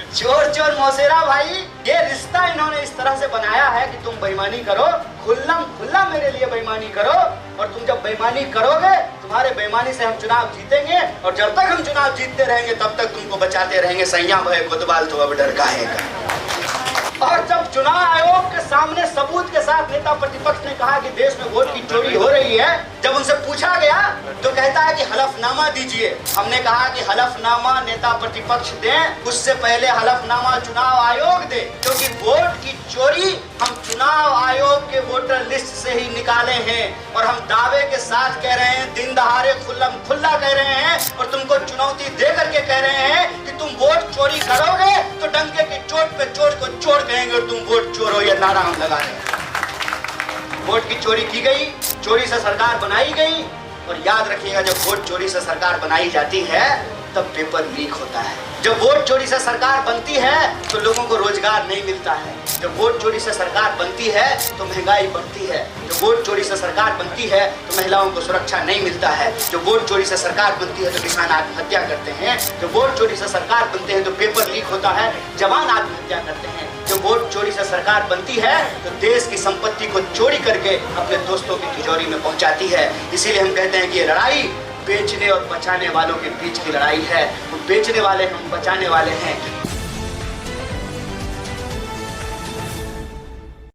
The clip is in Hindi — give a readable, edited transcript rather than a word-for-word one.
चोर चोर मौसेरा भाई, ये रिश्ता इन्होंने इस तरह से बनाया है कि तुम बेईमानी करो, खुल्लम खुल्ला मेरे लिए बेईमानी करो, और तुम जब बेईमानी करोगे तुम्हारे बेईमानी से हम चुनाव जीतेंगे, और जब तक हम चुनाव जीतते रहेंगे तब तक तुमको बचाते रहेंगे। सैया भय कोतवाल तो अब डर काहेगा। और जब चुनाव आयोग के सामने सबूत के साथ नेता प्रतिपक्ष ने कहा कि देश में वोट की चोरी हो रही है, जब उनसे पूछा गया तो कहता है कि हलफनामा दीजिए। हमने कहा कि हलफनामा नेता प्रतिपक्ष दें, उससे पहले हलफनामा चुनाव आयोग दे, क्योंकि वोट की चोरी हम चुनाव आयोग के वोटर लिस्ट से ही निकाले हैं। और हम दावे के साथ कह रहे हैं, दिन दहाड़े खुल्लम खुल्ला कह रहे हैं, और तुमको चुनौती दे करके कह रहे हैं कि तुम वोट चोरी करोगे तो डंके की चोट पे चोर को चोर कहेंगे और तुम वोट चोर हो, यह नारा हम लगा रहे हैं। वोट की चोरी की गई, चोरी से सरकार बनाई गई, और याद रखिएगा जब वोट चोरी से सरकार बनाई जाती है तब पेपर लीक होता है। जब वोट चोरी से सरकार बनती है तो लोगों को रोजगार नहीं मिलता है। जब वोट चोरी से सरकार बनती है तो महंगाई बढ़ती है। जब वोट चोरी से सरकार बनती है तो महिलाओं को सुरक्षा नहीं मिलता है। जब वोट चोरी से सरकार बनती है तो किसान आत्महत्या करते हैं। जब वोट चोरी से सरकार बनते हैं तो पेपर लीक होता है, जवान आत्महत्या करते हैं। जब वोट चोरी से सरकार बनती है तो देश की संपत्ति को चोरी करके अपने दोस्तों की तिजोरी में पहुंचाती है। इसीलिए हम कहते हैं कि ये लड़ाई बेचने और बचाने वालों के बीच की लड़ाई है। वो बेचने वाले हम बचाने वाले हैं।